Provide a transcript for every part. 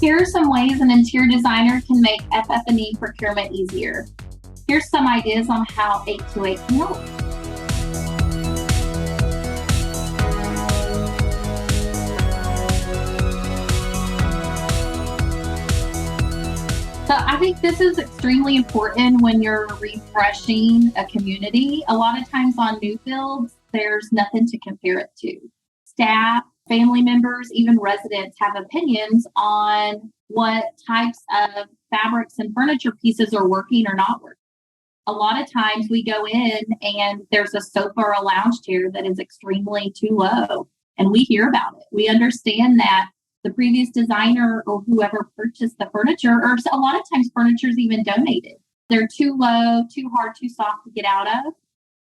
Here are some ways an interior designer can make FF&E procurement easier. Here's some ideas on how 828 can help. So I think this is extremely important when you're refreshing a community. A lot of times on new builds, there's nothing to compare it to. Staff, family members, even residents have opinions on what types of fabrics and furniture pieces are working or not working. A lot of times we go in and there's a sofa or a lounge chair that is extremely too low, and we hear about it. We understand that the previous designer or whoever purchased the furniture, or a lot of times furniture is even donated. They're too low, too hard, too soft to get out of,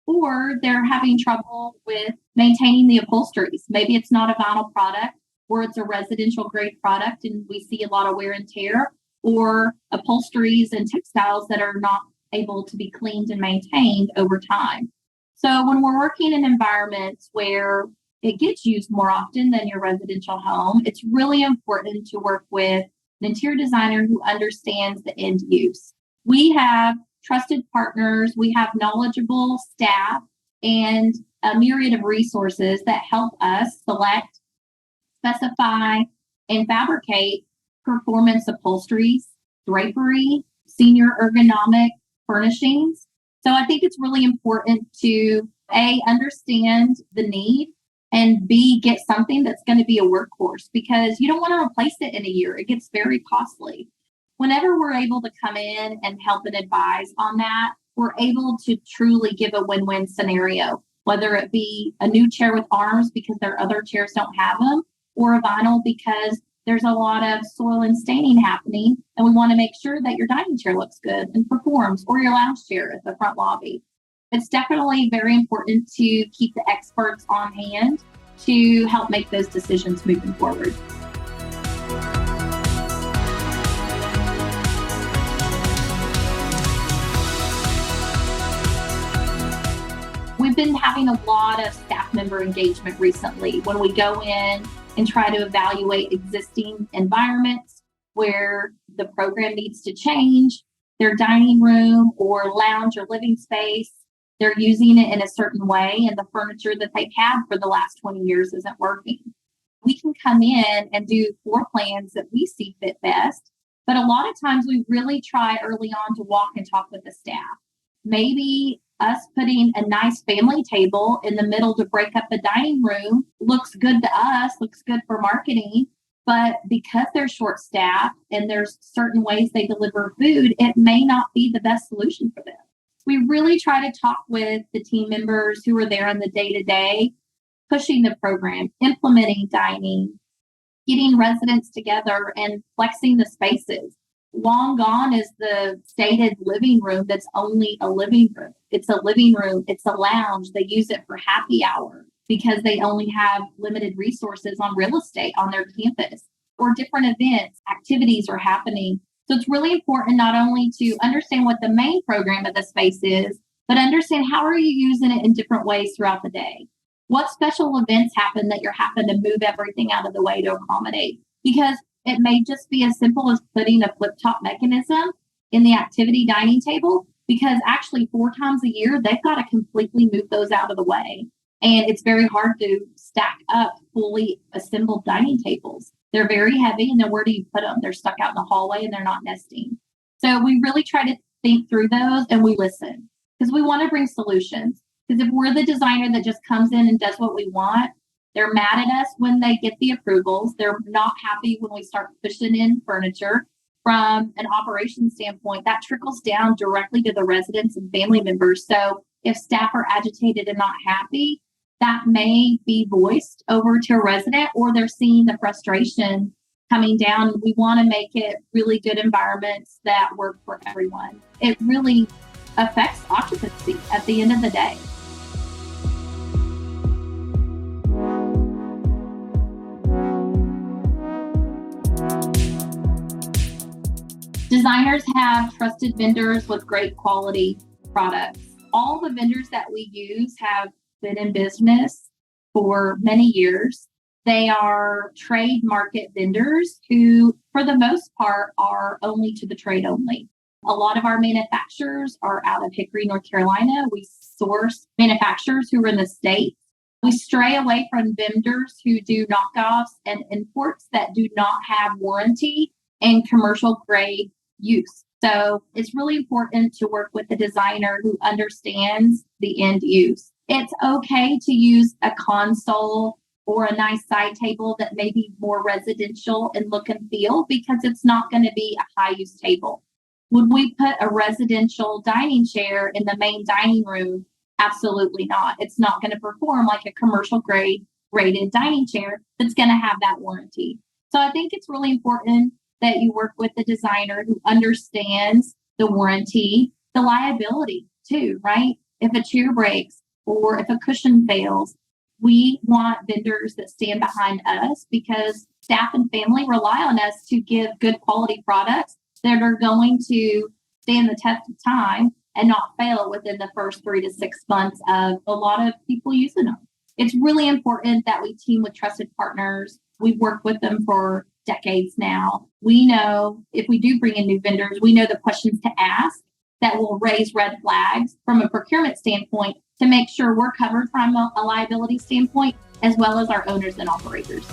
or they're having trouble with maintaining the upholsteries. Maybe it's not a vinyl product, or it's a residential grade product and we see a lot of wear and tear, or upholsteries and textiles that are not able to be cleaned and maintained over time. So when we're working in environments where it gets used more often than your residential home, it's really important to work with an interior designer who understands the end use. We have trusted partners, we have knowledgeable staff, and a myriad of resources that help us select, specify, and fabricate performance upholsteries, drapery, senior ergonomic furnishings. So I think it's really important to A, understand the need, and B, get something that's going to be a workhorse, because you don't want to replace it in a year. It gets very costly. Whenever we're able to come in and help and advise on that, we're able to truly give a win-win scenario, whether it be a new chair with arms because their other chairs don't have them, or a vinyl because there's a lot of soil and staining happening, and we want to make sure that your dining chair looks good and performs, or your lounge chair at the front lobby. It's definitely very important to keep the experts on hand to help make those decisions moving forward. We've been having a lot of staff member engagement recently when we go in and try to evaluate existing environments where the program needs to change, their dining room or lounge or living space. They're using it in a certain way, and the furniture that they've had for the last 20 years isn't working. We can come in and do floor plans that we see fit best, but a lot of times we really try early on to walk and talk with the staff. Maybe us putting a nice family table in the middle to break up the dining room looks good to us, looks good for marketing, but because they're short-staffed and there's certain ways they deliver food, it may not be the best solution for them. We really try to talk with the team members who are there on the day-to-day, pushing the program, implementing dining, getting residents together and flexing the spaces. Long gone is the stated living room that's only a living room. It's a living room, it's a lounge. They use it for happy hour because they only have limited resources on real estate on their campus, or different events, activities are happening. So it's really important not only to understand what the main program of the space is, but understand how are you using it in different ways throughout the day. What special events happen that you're having to move everything out of the way to accommodate? Because it may just be as simple as putting a flip-top mechanism in the activity dining table, because actually 4 times a year, they've got to completely move those out of the way. And it's very hard to stack up fully assembled dining tables. They're very heavy, and then where do you put them? They're stuck out in the hallway and they're not nesting. So we really try to think through those, and we listen because we want to bring solutions. Because if we're the designer that just comes in and does what we want, they're mad at us when they get the approvals. They're not happy when we start pushing in furniture. From an operations standpoint, that trickles down directly to the residents and family members. So if staff are agitated and not happy, that may be voiced over to a resident, or they're seeing the frustration coming down. We want to make it really good environments that work for everyone. It really affects occupancy at the end of the day. Designers have trusted vendors with great quality products. All the vendors that we use have been in business for many years. They are trade market vendors who, for the most part, are only to the trade only. A lot of our manufacturers are out of Hickory, North Carolina. We source manufacturers who are in the States. We stray away from vendors who do knockoffs and imports that do not have warranty and commercial grade use. So it's really important to work with a designer who understands the end use. It's okay to use a console or a nice side table that may be more residential in look and feel because it's not going to be a high use table. Would we put a residential dining chair in the main dining room? Absolutely not. It's not going to perform like a commercial grade rated dining chair that's going to have that warranty. So I think it's really important that you work with a designer who understands the warranty, the liability too, right? If a chair breaks or if a cushion fails, we want vendors that stand behind us because staff and family rely on us to give good quality products that are going to stand the test of time and not fail within the first 3 to 6 months of a lot of people using them. It's really important that we team with trusted partners. We've worked with them for decades now. We know if we do bring in new vendors, we know the questions to ask that will raise red flags from a procurement standpoint to make sure we're covered from a liability standpoint, as well as our owners and operators.